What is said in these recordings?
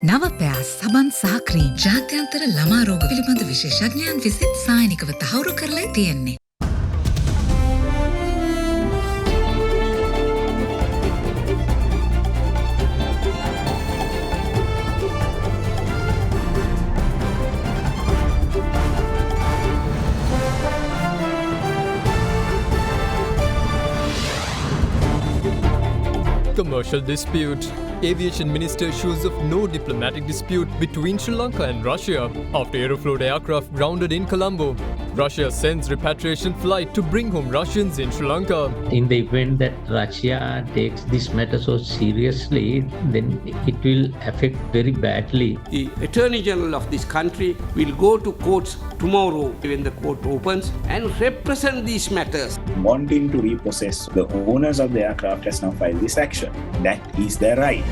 නවපෑ සබන් සහ ක්‍රීම් ජාත්‍යන්තර ළමා රෝග පිළිබඳ විශේෂඥයන් විසින් සායනිකව තහවුරු කරලා තියෙන්නේ. Commercial dispute. Aviation Minister assures of no diplomatic dispute between Sri Lanka and Russia after Aeroflot aircraft grounded in Colombo. Russia sends repatriation flight to bring home Russians in Sri Lanka. In the event that Russia takes this matter so seriously, then it will affect very badly. The Attorney General of this country will go to courts tomorrow when the court opens and represent these matters. Wanting to repossess, the owners of the aircraft has now filed this action. That is their right.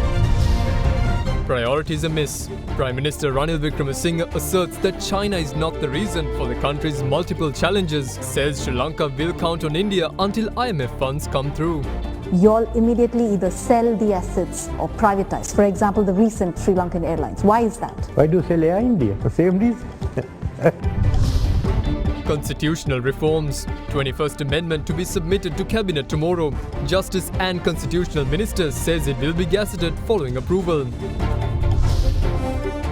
Priorities amiss. Prime Minister Wickremesinghe asserts that China is not the reason for the country's multiple challenges, says Sri Lanka will count on India until IMF funds come through. You'll immediately either sell the assets or privatize. For example, the recent Sri Lankan Airlines. Why is that? Why do you sell Air India? The same reason. Constitutional reforms. 21st Amendment to be submitted to Cabinet tomorrow. Justice and Constitutional Minister says it will be gazetted following approval.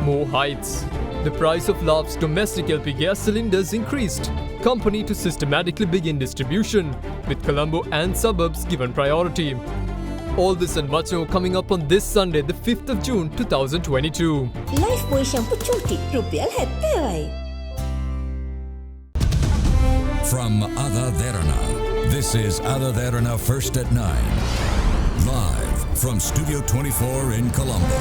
More heights. The price of Love's domestic LP gas cylinders increased. Company to systematically begin distribution, with Colombo and suburbs given priority. All this and much more coming up on this Sunday, the 5th of June 2022. Life boy shampoo chuti rupiah 70යි. From AdaDerana, this is AdaDerana First at 9. Live from Studio 24 in Colombo.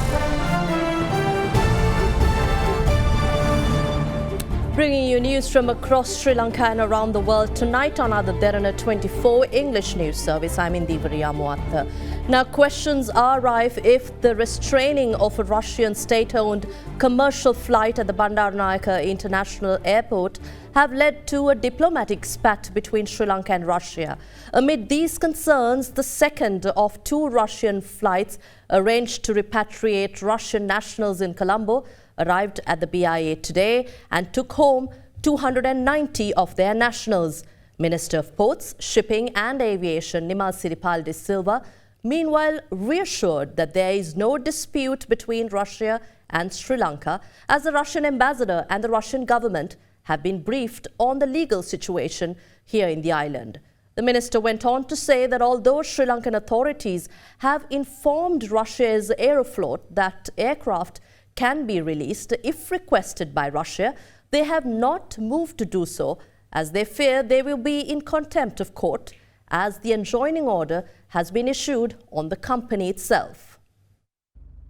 Bringing you news from across Sri Lanka and around the world tonight on AdaDerana 24 English News Service. I'm Indivariya Muatta. Now, questions are rife if the restraining of a Russian state-owned commercial flight at the Bandaranaike International Airport have led to a diplomatic spat between Sri Lanka and Russia. Amid these concerns, the second of two Russian flights arranged to repatriate Russian nationals in Colombo arrived at the BIA today and took home 290 of their nationals. Minister of Ports, Shipping and Aviation Nimal Siripal de Silva meanwhile reassured that there is no dispute between Russia and Sri Lanka, as the Russian ambassador and the Russian government have been briefed on the legal situation here in the island. The minister went on to say that although Sri Lankan authorities have informed Russia's Aeroflot that aircraft can be released if requested by Russia, they have not moved to do so, as they fear they will be in contempt of court, as the enjoining order has been issued on the company itself.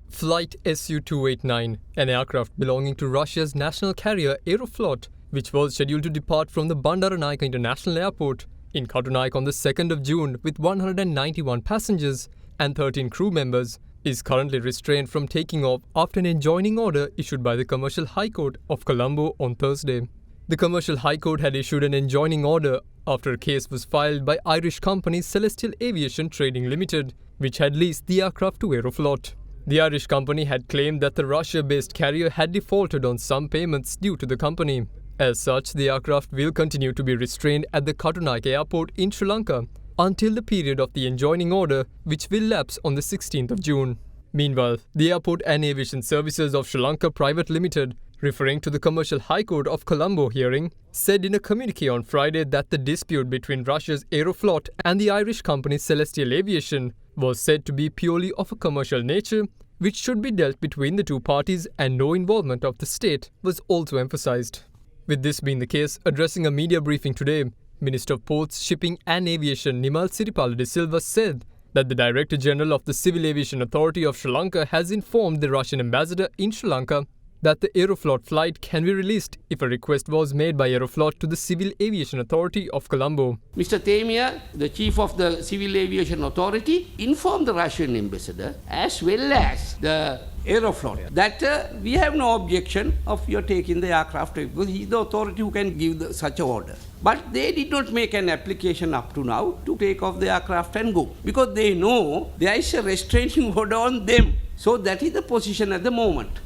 Flight Su-289, an aircraft belonging to Russia's national carrier Aeroflot, which was scheduled to depart from the Bandaranaike International Airport in Katunaik on the 2nd of June with 191 passengers and 13 crew members, is currently restrained from taking off after an enjoining order issued by the Commercial High Court of Colombo on Thursday. The Commercial High Court had issued an enjoining order after a case was filed by Irish company Celestial Aviation Trading Limited, which had leased the aircraft to Aeroflot. The Irish company had claimed that the Russia-based carrier had defaulted on some payments due to the company. As such, the aircraft will continue to be restrained at the Katunaik Airport in Sri Lanka until the period of the enjoining order, which will lapse on the 16th of June. Meanwhile, the Airport and Aviation Services of Sri Lanka Private Limited, referring to the Commercial High Court of Colombo hearing, said in a communique on Friday that the dispute between Russia's Aeroflot and the Irish company Celestial Aviation was said to be purely of a commercial nature, which should be dealt between the two parties, and no involvement of the state was also emphasized. With this being the case, addressing a media briefing today, Minister of Ports, Shipping and Aviation Nimal Siripal de Silva said that the Director General of the Civil Aviation Authority of Sri Lanka has informed the Russian ambassador in Sri Lanka that the Aeroflot flight can be released if a request was made by Aeroflot to the Civil Aviation Authority of Colombo. Mr. Temia, the chief of the Civil Aviation Authority, informed the Russian ambassador as well as the Aeroflot that we have no objection of your taking the aircraft, because he is the authority who can give such an order. But they did not make an application up to now to take off the aircraft and go, because they know there is a restraining order on them. So that is the position at the moment.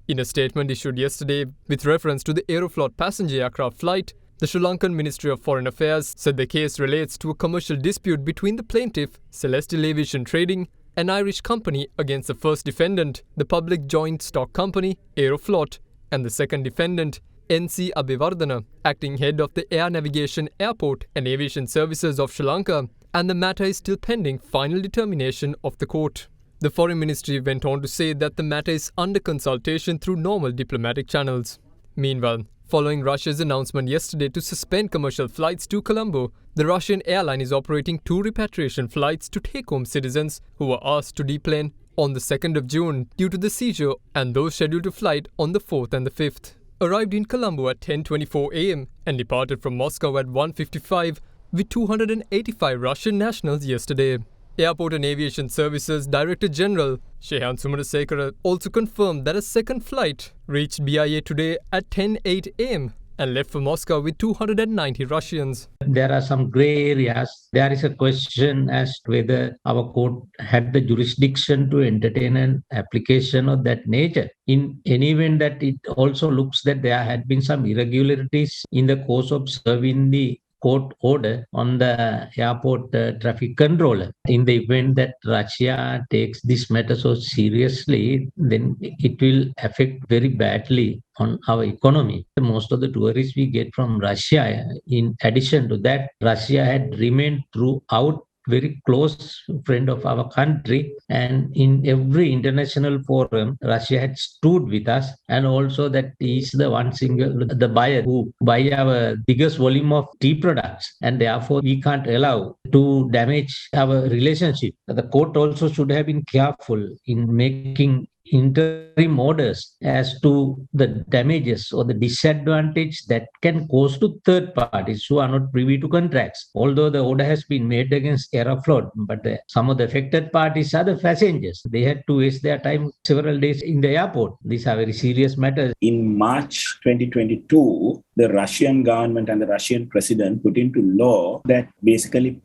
In a statement issued yesterday with reference to the Aeroflot passenger aircraft flight, the Sri Lankan Ministry of Foreign Affairs said the case relates to a commercial dispute between the plaintiff, Celestial Aviation Trading, an Irish company, against the first defendant, the public joint stock company, Aeroflot, and the second defendant, NC Abhivardhana, acting head of the Air Navigation, Airport and Aviation Services of Sri Lanka, and the matter is still pending final determination of the court. The Foreign Ministry went on to say that the matter is under consultation through normal diplomatic channels. Meanwhile, following Russia's announcement yesterday to suspend commercial flights to Colombo, the Russian airline is operating 2 repatriation flights to take home citizens who were asked to deplane on the 2nd of June due to the seizure, and those scheduled to flight on the 4th and the 5th. Arrived in Colombo at 10:24 am and departed from Moscow at 1:55 with 285 Russian nationals yesterday. Airport and Aviation Services Director General Shehan Sumarasekara also confirmed that a second flight reached BIA today at 10:08 am and left for Moscow with 290 Russians. There are some gray areas. There is a question as to whether our court had the jurisdiction to entertain an application of that nature. In any event, that it also looks that there had been some irregularities in the course of serving the court order on the airport traffic controller. In the event that Russia takes this matter so seriously, then it will affect very badly on our economy. Most of the tourists we get from Russia, in addition to that, Russia had remained throughout very close friend of our country, and in every international forum Russia had stood with us, and also that is the buyer who buy our biggest volume of tea products, and therefore we can't allow to damage our relationship. The court also should have been careful in making interim orders as to the damages or the disadvantage that can cause to third parties who are not privy to contracts. Although the order has been made against Aeroflot, but some of the affected parties are the passengers. They had to waste their time several days in the airport. These are very serious matters. In March 2022, the Russian government and the Russian president put into law that basically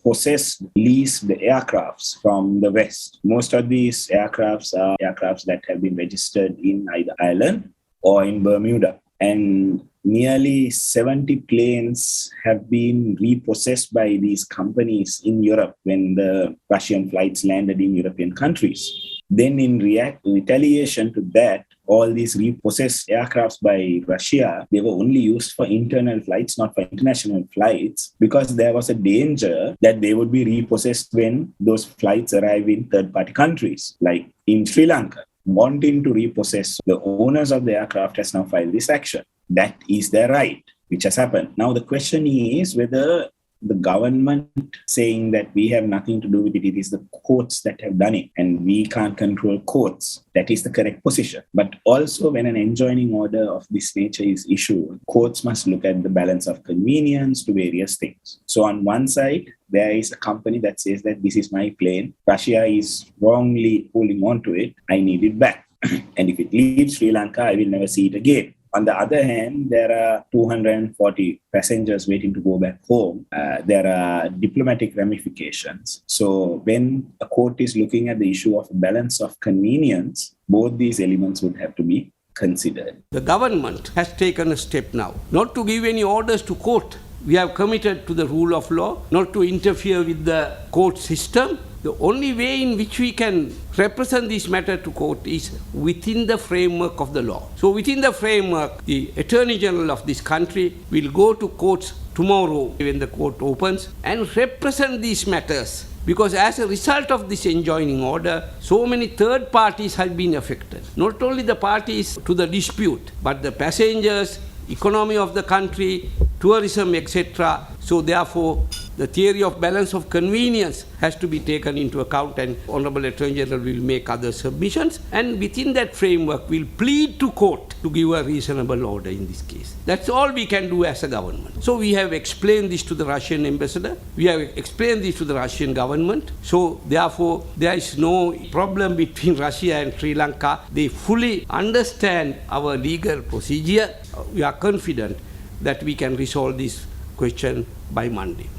lease the aircrafts from the West. Most of these aircrafts are aircrafts that have been registered in either Ireland or in Bermuda. And nearly 70 planes have been repossessed by these companies in Europe when the Russian flights landed in European countries. Then in retaliation to that, all these repossessed aircrafts by Russia, they were only used for internal flights, not for international flights, because there was a danger that they would be repossessed when those flights arrive in third-party countries, like in Sri Lanka. Wanting to repossess, the owners of the aircraft has now filed this action. That is their right, which has happened. Now the question is whether the government saying that we have nothing to do with it, it is the courts that have done it and we can't control courts. That is the correct position. But also when an enjoining order of this nature is issued, courts must look at the balance of convenience to various things. So on one side, there is a company that says that this is my plane. Russia is wrongly holding on to it. I need it back. And if it leaves Sri Lanka, I will never see it again. On the other hand, there are 240 passengers waiting to go back home. There are diplomatic ramifications. So when a court is looking at the issue of balance of convenience, both these elements would have to be considered. The government has taken a step now, not to give any orders to court. We have committed to the rule of law, not to interfere with the court system. The only way in which we can represent this matter to court is within the framework of the law. So within the framework, the Attorney General of this country will go to courts tomorrow when the court opens and represent these matters. Because as a result of this enjoining order, so many third parties have been affected. Not only the parties to the dispute, but the passengers, economy of the country, tourism, etc. So therefore, the theory of balance of convenience has to be taken into account, and Honorable Attorney General will make other submissions, and within that framework will plead to court to give a reasonable order in this case. That's all we can do as a government. So we have explained this to the Russian ambassador, we have explained this to the Russian government, so therefore there is no problem between Russia and Sri Lanka. They fully understand our legal procedure. We are confident that we can resolve this question by Monday.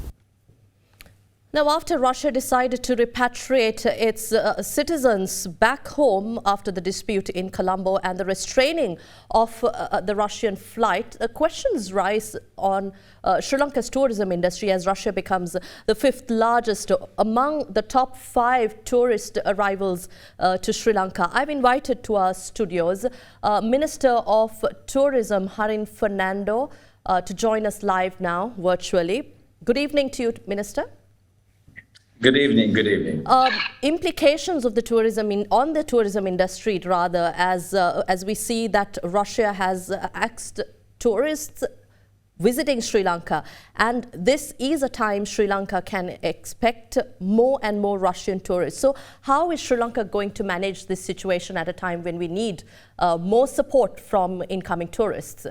Now, after Russia decided to repatriate its citizens back home after the dispute in Colombo and the restraining of the Russian flight, questions rise on Sri Lanka's tourism industry as Russia becomes the 5th largest among the top 5 tourist arrivals to Sri Lanka. I've invited to our studios Minister of Tourism Harin Fernando to join us live now virtually. Good evening to you, Minister. Good evening. Good evening. Implications of the tourism on the tourism industry, rather, as we see that Russia has axed tourists visiting Sri Lanka, and this is a time Sri Lanka can expect more and more Russian tourists. So, how is Sri Lanka going to manage this situation at a time when we need more support from incoming tourists?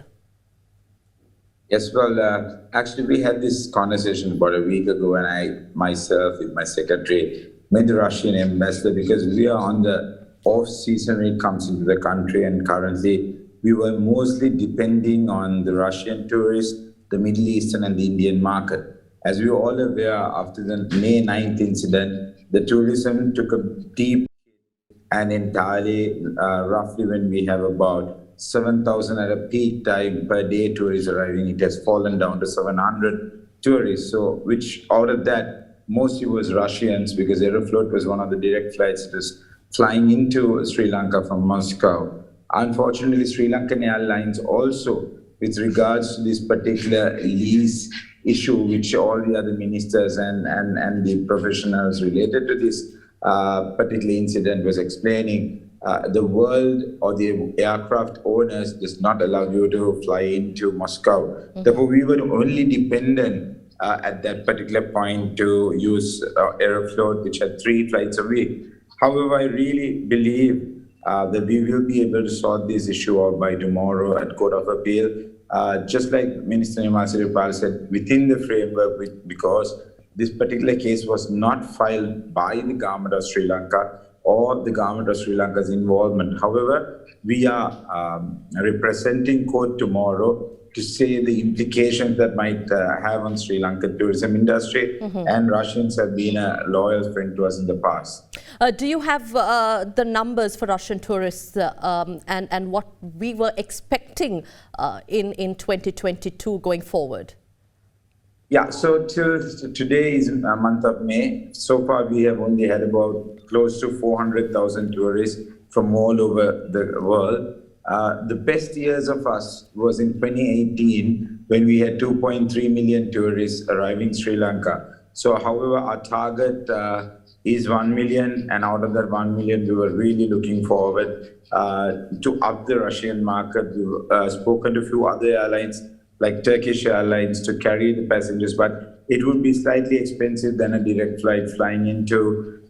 Yes, well, actually, we had this conversation about a week ago, and I myself, with my secretary, met the Russian ambassador because we are on the off-season when it comes into the country, and currently we were mostly depending on the Russian tourists, the Middle Eastern and the Indian market. As we are all aware, after the May 9th incident, the tourism took a deep hit, and entirely, roughly when we have about 7,000 at a peak time per day tourists arriving, it has fallen down to 700 tourists. So, which out of that, mostly was Russians, because Aeroflot was one of the direct flights that was flying into Sri Lanka from Moscow. Unfortunately, Sri Lankan Airlines also, with regards to this particular lease issue, which all the other ministers and the professionals related to this particular incident was explaining, the world or the aircraft owners does not allow you to fly into Moscow. Mm-hmm. Therefore, we were only dependent at that particular point to use Aeroflot, which had 3 flights a week. However, I really believe that we will be able to sort this issue out by tomorrow at Court of Appeal. Just like Minister Nirmal Siripala said, within the framework, because this particular case was not filed by the government of Sri Lanka or the government of Sri Lanka's involvement. However, we are representing court tomorrow to say the implications that might have on Sri Lankan tourism industry, mm-hmm. and Russians have been a loyal friend to us in the past. Do you have the numbers for Russian tourists and what we were expecting in 2022 going forward? Yeah, so till today is a month of May. So far, we have only had about close to 400,000 tourists from all over the world. The best years of us was in 2018, when we had 2.3 million tourists arriving in Sri Lanka. So, however, our target is 1 million, and out of that 1 million, we were really looking forward to up the Russian market. We've spoken to a few other airlines, like Turkish Airlines, to carry the passengers, but it would be slightly expensive than a direct flight flying into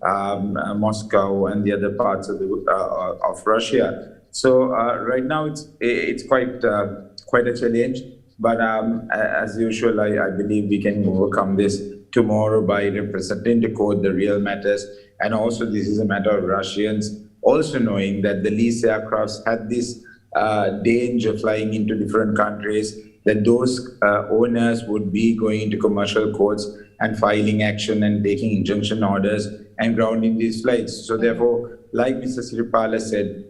Moscow and the other parts of Russia. So right now it's quite a challenge, but as usual, I believe we can overcome this tomorrow by representing the court the real matters, and also this is a matter of Russians also knowing that the lease aircrafts had this danger flying into different countries, that those owners would be going into commercial courts and filing action and taking injunction orders and grounding these flights. So therefore, like Mr. Siripala said,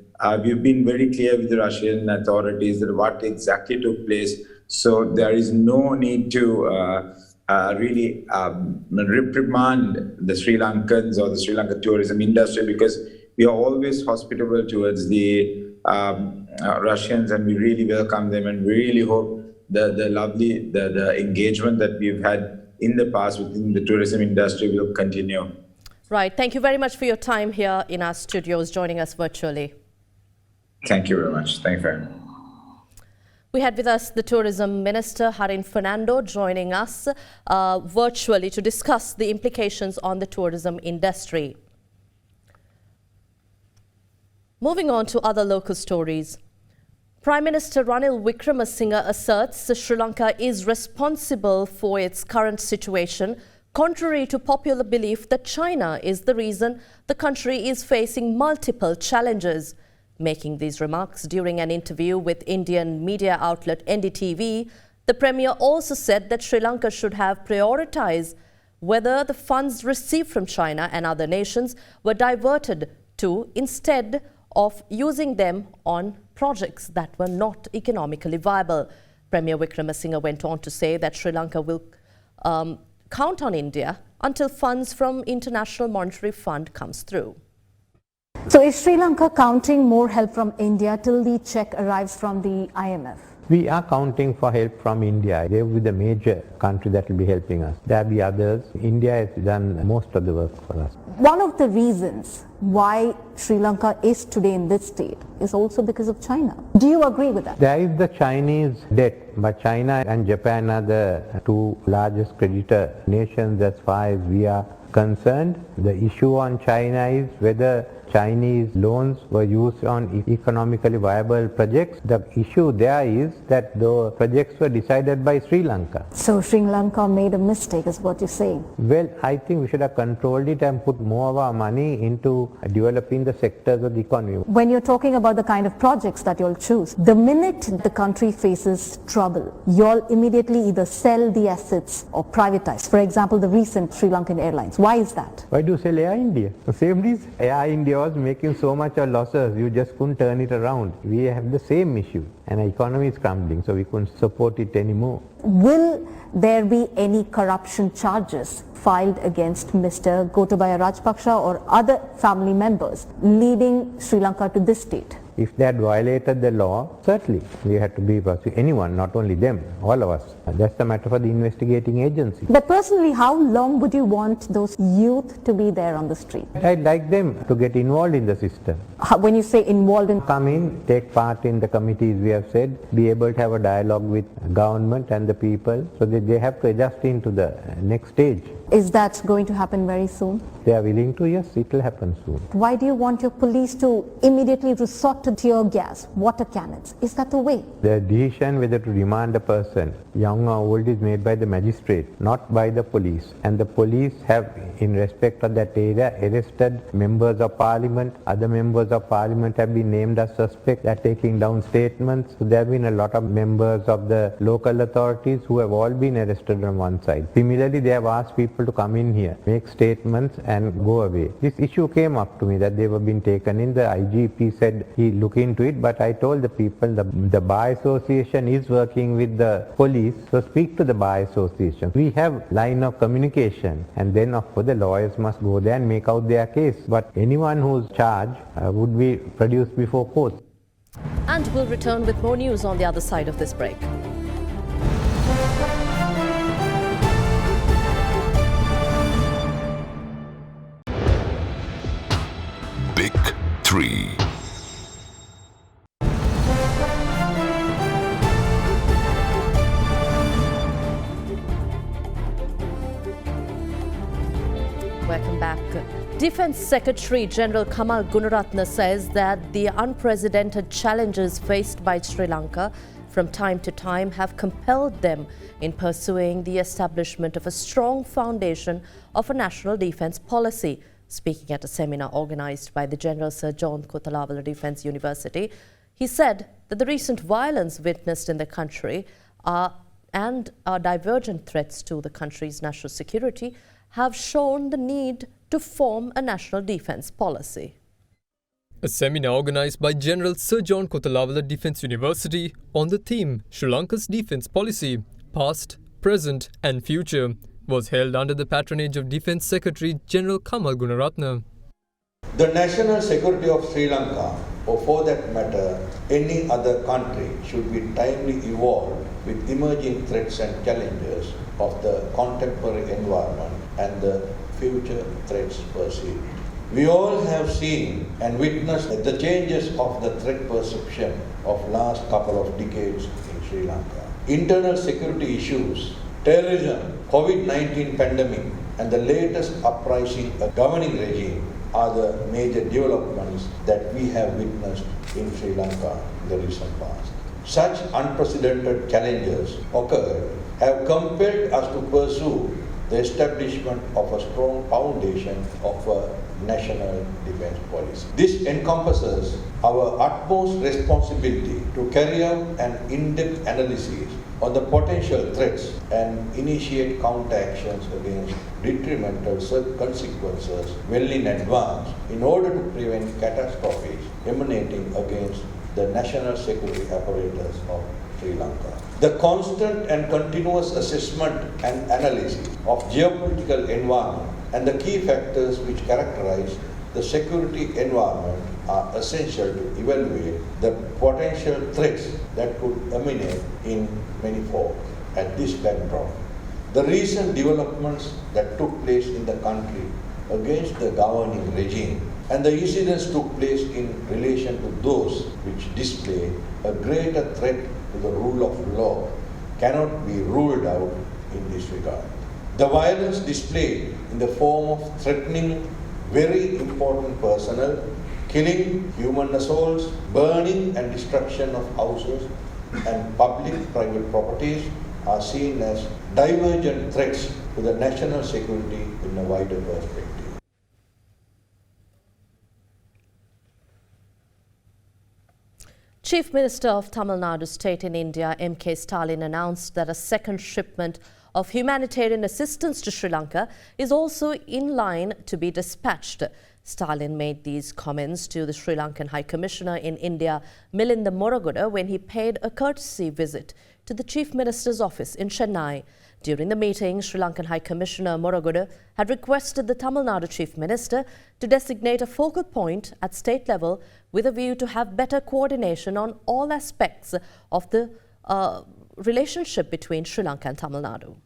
we've been very clear with the Russian authorities that what exactly took place. So there is no need to really reprimand the Sri Lankans or the Sri Lanka tourism industry, because we are always hospitable towards the Russians, and we really welcome them, and we really hope the engagement that we've had in the past within the tourism industry will continue. Right. Thank you very much for your time here in our studios, joining us virtually. Thank you very much. Thank you very much. We had with us the Tourism Minister, Harin Fernando, joining us virtually to discuss the implications on the tourism industry. Moving on to other local stories. Prime Minister Ranil Wickremesinghe asserts Sri Lanka is responsible for its current situation, contrary to popular belief that China is the reason the country is facing multiple challenges. Making these remarks during an interview with Indian media outlet NDTV, the Premier also said that Sri Lanka should have prioritized whether the funds received from China and other nations were diverted to instead of using them on projects that were not economically viable. Premier Wickremesinghe went on to say that Sri Lanka will count on India until funds from International Monetary Fund comes through. So is Sri Lanka counting more help from India till the check arrives from the IMF? We are counting for help from India. They will be the major country that will be helping us. There will be others. India has done most of the work for us. One of the reasons why Sri Lanka is today in this state is also because of China. Do you agree with that? There is the Chinese debt, but China and Japan are the two largest creditor nations as far as we are concerned. The issue on China is whether Chinese loans were used on economically viable projects. The issue there is that the projects were decided by Sri Lanka. So Sri Lanka made a mistake is what you're saying? Well, I think we should have controlled it and put more of our money into developing the sectors of the economy. When you're talking about the kind of projects that you'll choose, the minute the country faces trouble, you'll immediately either sell the assets or privatize. For example, the recent Sri Lankan Airlines. Why is that? Why do you sell Air India? The same reason. Air India was making so much of losses, you just couldn't turn it around. We have the same issue and the economy is crumbling, so we couldn't support it anymore. Will there be any corruption charges filed against Mr. Gotabaya Rajapaksa or other family members leading Sri Lanka to this state? If they had violated the law, certainly we had to be prosecuted. Anyone, not only them, all of us. That's the matter for the investigating agency. But personally, how long would you want those youth to be there on the street? I'd like them to get involved in the system. When you say involved in... Come in, take part in the committees, we have said, be able to have a dialogue with government and the people, so that they have to adjust into the next stage. Is that going to happen very soon? They are willing to, yes, it will happen soon. Why do you want your police to immediately resort to tear gas, water cannons? Is that the way? The decision whether to remand a person, young or old, is made by the magistrate, not by the police. And the police have, in respect of that area, arrested members of parliament. Other members of parliament have been named as suspects. They are taking down statements. So there have been a lot of members of the local authorities who have all been arrested on one side. Similarly, they have asked people to come in here, make statements and go away. This issue came up to me that they were being taken in. The IGP said he look into it, but I told the people the Bar Association is working with the police, so speak to the Bar Association. We have line of communication, and then of course the lawyers must go there and make out their case. But anyone who's charged would be produced before court. And we'll return with more news on the other side of this break. Big 3. Welcome back. Defence Secretary General Kamal Gunaratne says that the unprecedented challenges faced by Sri Lanka from time to time have compelled them in pursuing the establishment of a strong foundation of a national defence policy. Speaking at a seminar organised by the General Sir John Kothalavala Defence University, he said that the recent violence witnessed in the country and divergent threats to the country's national security have shown the need to form a national defence policy. A seminar organised by General Sir John Kothalavala Defence University on the theme Sri Lanka's Defence Policy, Past, Present and Future was held under the patronage of Defence Secretary General Kamal Gunaratne. The national security of Sri Lanka, or for that matter any other country, should be timely evolved with emerging threats and challenges of the contemporary environment and the future threats perceived. We all have seen and witnessed the changes of the threat perception of last couple of decades in Sri Lanka. Internal security issues, terrorism, COVID-19 pandemic and the latest uprising governing regime are the major developments that we have witnessed in Sri Lanka in the recent past. Such unprecedented challenges occurred have compelled us to pursue the establishment of a strong foundation of a national defense policy. This encompasses our utmost responsibility to carry out an in-depth analysis on the potential threats and initiate counteractions against detrimental consequences well in advance in order to prevent catastrophes emanating against the national security apparatus of Sri Lanka. The constant and continuous assessment and analysis of geopolitical environment and the key factors which characterize the security environment are essential to evaluate the potential threats that could emanate in many forms. At this backdrop, the recent developments that took place in the country against the governing regime and the incidents took place in relation to those which display a greater threat to the rule of law cannot be ruled out in this regard. The violence displayed in the form of threatening very important personnel, killing, human assaults, burning and destruction of houses and public-private properties are seen as divergent threats to the national security in a wider perspective. Chief Minister of Tamil Nadu State in India, M.K. Stalin, announced that a second shipment of humanitarian assistance to Sri Lanka is also in line to be dispatched. Stalin made these comments to the Sri Lankan High Commissioner in India, Milinda Moragoda, when he paid a courtesy visit to the Chief Minister's office in Chennai. During the meeting, Sri Lankan High Commissioner Moragoda had requested the Tamil Nadu Chief Minister to designate a focal point at state level with a view to have better coordination on all aspects of the relationship between Sri Lanka and Tamil Nadu.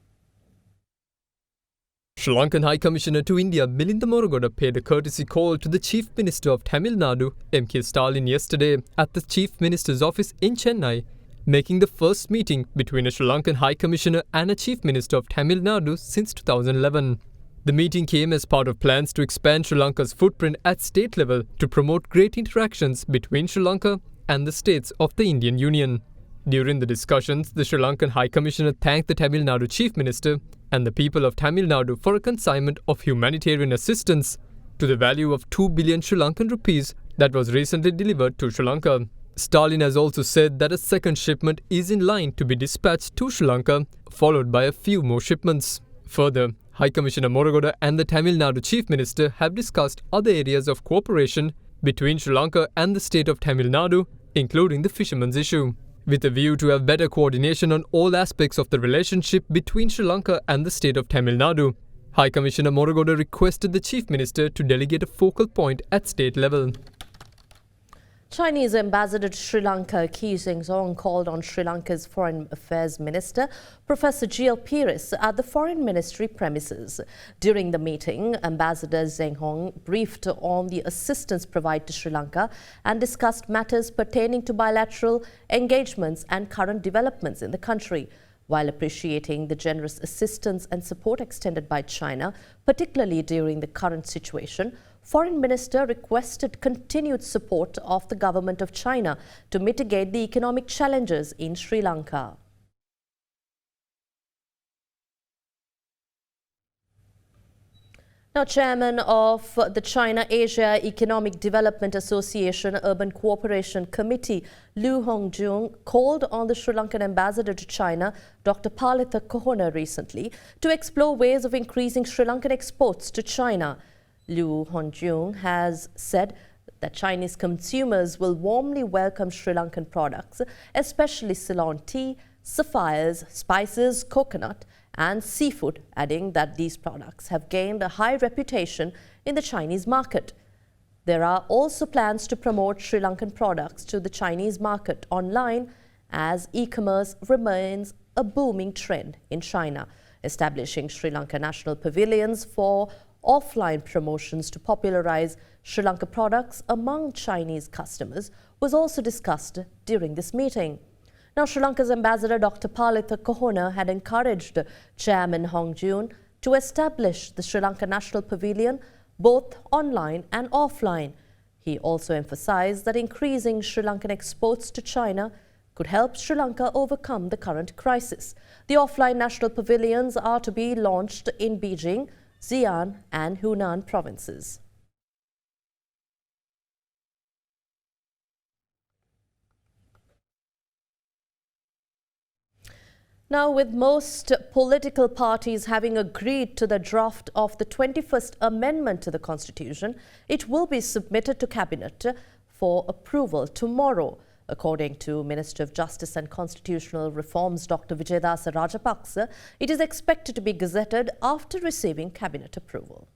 Sri Lankan High Commissioner to India, Milinda Moragoda, paid a courtesy call to the Chief Minister of Tamil Nadu, M.K. Stalin, yesterday at the Chief Minister's office in Chennai, making the first meeting between a Sri Lankan High Commissioner and a Chief Minister of Tamil Nadu since 2011. The meeting came as part of plans to expand Sri Lanka's footprint at state level to promote great interactions between Sri Lanka and the states of the Indian Union. During the discussions, the Sri Lankan High Commissioner thanked the Tamil Nadu Chief Minister and the people of Tamil Nadu for a consignment of humanitarian assistance to the value of 2 billion Sri Lankan rupees that was recently delivered to Sri Lanka. Stalin has also said that a second shipment is in line to be dispatched to Sri Lanka, followed by a few more shipments. Further, High Commissioner Moragoda and the Tamil Nadu Chief Minister have discussed other areas of cooperation between Sri Lanka and the state of Tamil Nadu, including the fishermen's issue. With a view to have better coordination on all aspects of the relationship between Sri Lanka and the state of Tamil Nadu, High Commissioner Moragoda requested the Chief Minister to delegate a focal point at state level. Chinese ambassador to Sri Lanka, Ki Zhengzong, called on Sri Lanka's Foreign Affairs Minister, Professor G.L. Pires, at the Foreign Ministry premises. During the meeting, Ambassador Zhengzong briefed on the assistance provided to Sri Lanka and discussed matters pertaining to bilateral engagements and current developments in the country. While appreciating the generous assistance and support extended by China, particularly during the current situation, Foreign Minister requested continued support of the government of China to mitigate the economic challenges in Sri Lanka. Now, Chairman of the China-Asia Economic Development Association Urban Cooperation Committee, Liu Hongjung, called on the Sri Lankan ambassador to China, Dr. Palitha Kohona, recently to explore ways of increasing Sri Lankan exports to China. Liu Hongjung has said that Chinese consumers will warmly welcome Sri Lankan products, especially Ceylon tea, sapphires, spices, coconut and seafood, adding that these products have gained a high reputation in the Chinese market. There are also plans to promote Sri Lankan products to the Chinese market online, as e-commerce remains a booming trend in China. Establishing Sri Lanka national pavilions for offline promotions to popularize Sri Lanka products among Chinese customers was also discussed during this meeting. Now, Sri Lanka's ambassador Dr. Palitha Kohona had encouraged Chairman Hongjung to establish the Sri Lanka National Pavilion both online and offline. He also emphasized that increasing Sri Lankan exports to China could help Sri Lanka overcome the current crisis. The offline national pavilions are to be launched in Beijing, Xi'an and Hunan provinces. Now, with most political parties having agreed to the draft of the 21st Amendment to the Constitution, it will be submitted to Cabinet for approval tomorrow. According to Minister of Justice and Constitutional Reforms Dr. Vijayadasa Rajapaksa, it is expected to be gazetted after receiving Cabinet approval.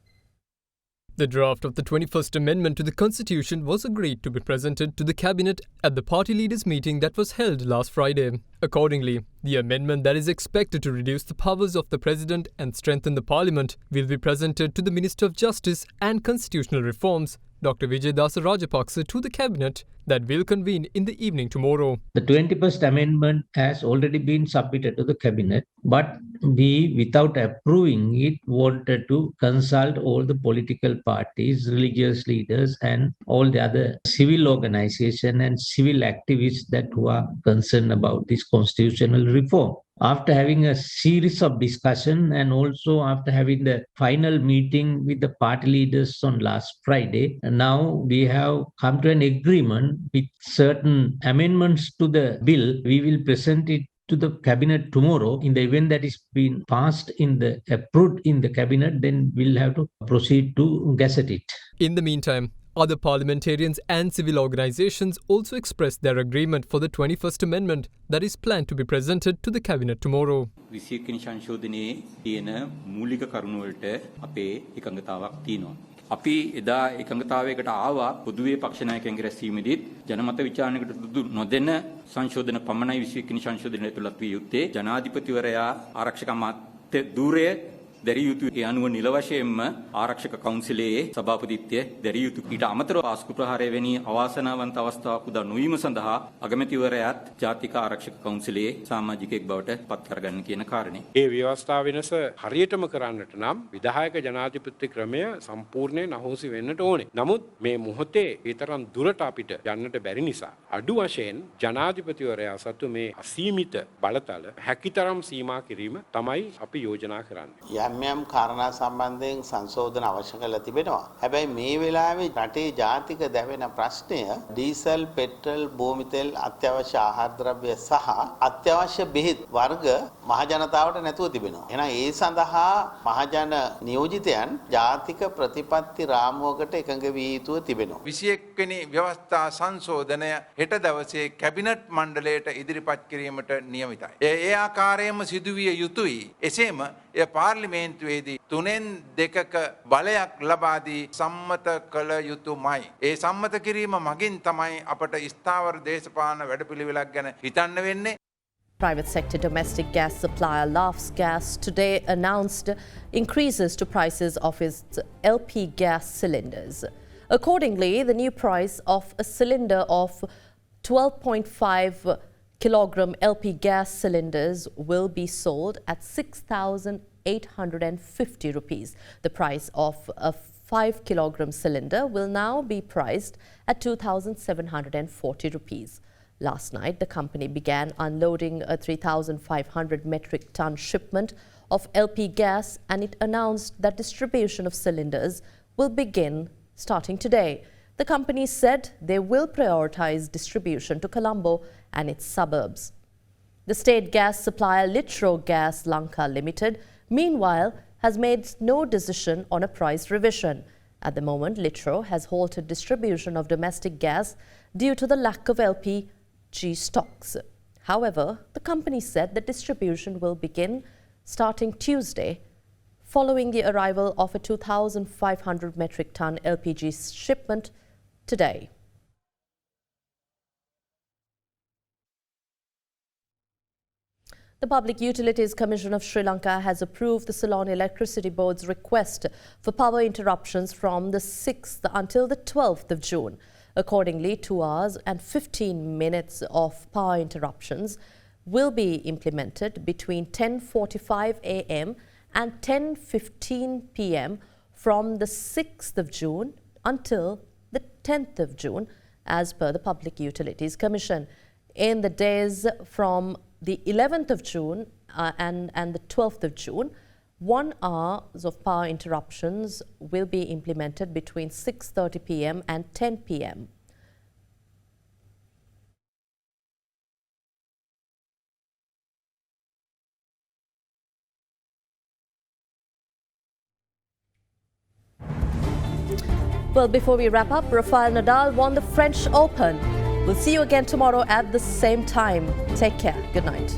The draft of the 21st Amendment to the Constitution was agreed to be presented to the Cabinet at the party leaders' meeting that was held last Friday. Accordingly, the amendment that is expected to reduce the powers of the President and strengthen the Parliament will be presented to the Minister of Justice and Constitutional Reforms, Dr. Vijayadasa Rajapaksa, to the Cabinet that will convene in the evening tomorrow. The 21st Amendment has already been submitted to the Cabinet, but we, without approving it, wanted to consult all the political parties, religious leaders, and all the other civil organizations and civil activists who are concerned about this constitutional reform. After having a series of discussion and also after having the final meeting with the party leaders on last Friday, now we have come to an agreement with certain amendments to the bill. We will present it to the Cabinet tomorrow. In the event that is been passed approved in the Cabinet, then we'll have to proceed to gazette it. In the meantime, other parliamentarians and civil organizations also expressed their agreement for the 21st Amendment that is planned to be presented to the Cabinet tomorrow. 21 සංශෝධනයේ තියෙන මූලික කරුණු වලට අපේ එකඟතාවක් තියෙනවා. අපි එදා එකඟතාවයකට ආවා පොදුවේ පක්ෂ නායකයන්ගේ රැස්වීමේදීත් ජනමත විචාරණයකට නොදෙන සංශෝධන පමණයි 21 සංශෝධනය තුලත් විය යුත්තේ. ජනාධිපතිවරයා ආරක්ෂක අමාත්‍ය ධූරය දැරිය යුතු ඒ අනුව නිල වශයෙන්ම ආරක්ෂක කවුන්සිලයේ සභාපතිත්වය දැරිය යුතු. ඊට අමතරව ආස්කු ප්‍රහාරය වැනි අවාසනාවන්ත අවස්ථාවක් උදා නොවීම සඳහා අගමැතිවරයාත් ජාතික ආරක්ෂක කවුන්සිලයේ සමාජිකයෙක් බවට පත් කරගන්න කියන කාරණේ. ඒ ව්‍යවස්ථා වෙනස හරියටම කරන්නට නම් විධායක ජනාධිපති ක්‍රමය සම්පූර්ණයෙන් අහෝසි වෙන්නට ඕනේ. නමුත් මේ මොහොතේ ඊතරම් දුරට අපිට යන්නට බැරි නිසා අඩු වශයෙන් ජනාධිපතිවරයා සතු මේ අසීමිත බලතල හැකිතරම් සීමා කිරීම තමයි අපි යෝජනා කරන්නේ. යම් කාරණා සම්බන්ධයෙන් සංශෝධන අවශ්‍ය කරලා තිබෙනවා. හැබැයි මේ වෙලාවේ රටේ ජාතික දැවෙන ප්‍රශ්නය ඩීසල්, පෙට්‍රල්, භූමි තෙල්, අත්‍යවශ්‍ය ආහාර ද්‍රව්‍ය සහ අත්‍යවශ්‍ය බෙහෙත් වර්ග මහ ජනතාවට නැතුව තිබෙනවා. එහෙනම් ඒ සඳහා මහජන නියෝජිතයන් ජාතික ප්‍රතිපත්ති රාමුවකට එකඟ විය යුතුව තිබෙනවා. 21 වෙනි ව්‍යවස්ථා සංශෝධනය හෙට දවසේ කැබිනට් මණ්ඩලයට ඉදිරිපත් කිරීමට නියමිතයි. ඒ ආකාරයෙන්ම සිදුවිය යුතුයි. එසේම එය පාර්ලිමේන්තුවේදී 3/2ක බලයක් ලබා දී සම්මත කළ යුතුමයි. ඒ සම්මත කිරීම මගින් තමයි අපට ස්ථාවර දේශපාලන වැඩපිළිවෙලක් ගැන හිතන්න වෙන්නේ. Private sector domestic gas supplier Laughs Gas today announced increases to prices of its LP gas cylinders. Accordingly, the new price of a cylinder of 12.5 kilogram LP gas cylinders will be sold at 6,850 rupees. The price of a 5 kilogram cylinder will now be priced at 2,740 rupees. Last night, the company began unloading a 3,500 metric ton shipment of LP gas, and it announced that distribution of cylinders will begin starting today. The company said they will prioritize distribution to Colombo and its suburbs. The state gas supplier Litro Gas Lanka Limited, meanwhile, has made no decision on a price revision. At the moment, Litro has halted distribution of domestic gas due to the lack of LPG stocks. However, the company said that distribution will begin starting Tuesday, following the arrival of a 2,500 metric ton LPG shipment today. The Public Utilities Commission of Sri Lanka has approved the Ceylon Electricity Board's request for power interruptions from the 6th until the 12th of June. Accordingly, 2 hours and 15 minutes of power interruptions will be implemented between 10:45 a.m. and 10:15 p.m. from the 6th of June until the 10th of June, as per the Public Utilities Commission. In the days from the 11th of June and the 12th of June, 1 hour of power interruptions will be implemented between 6:30 p.m. and 10 p.m. Well, before we wrap up, Rafael Nadal won the French Open. We'll see you again tomorrow at the same time. Take care. Good night.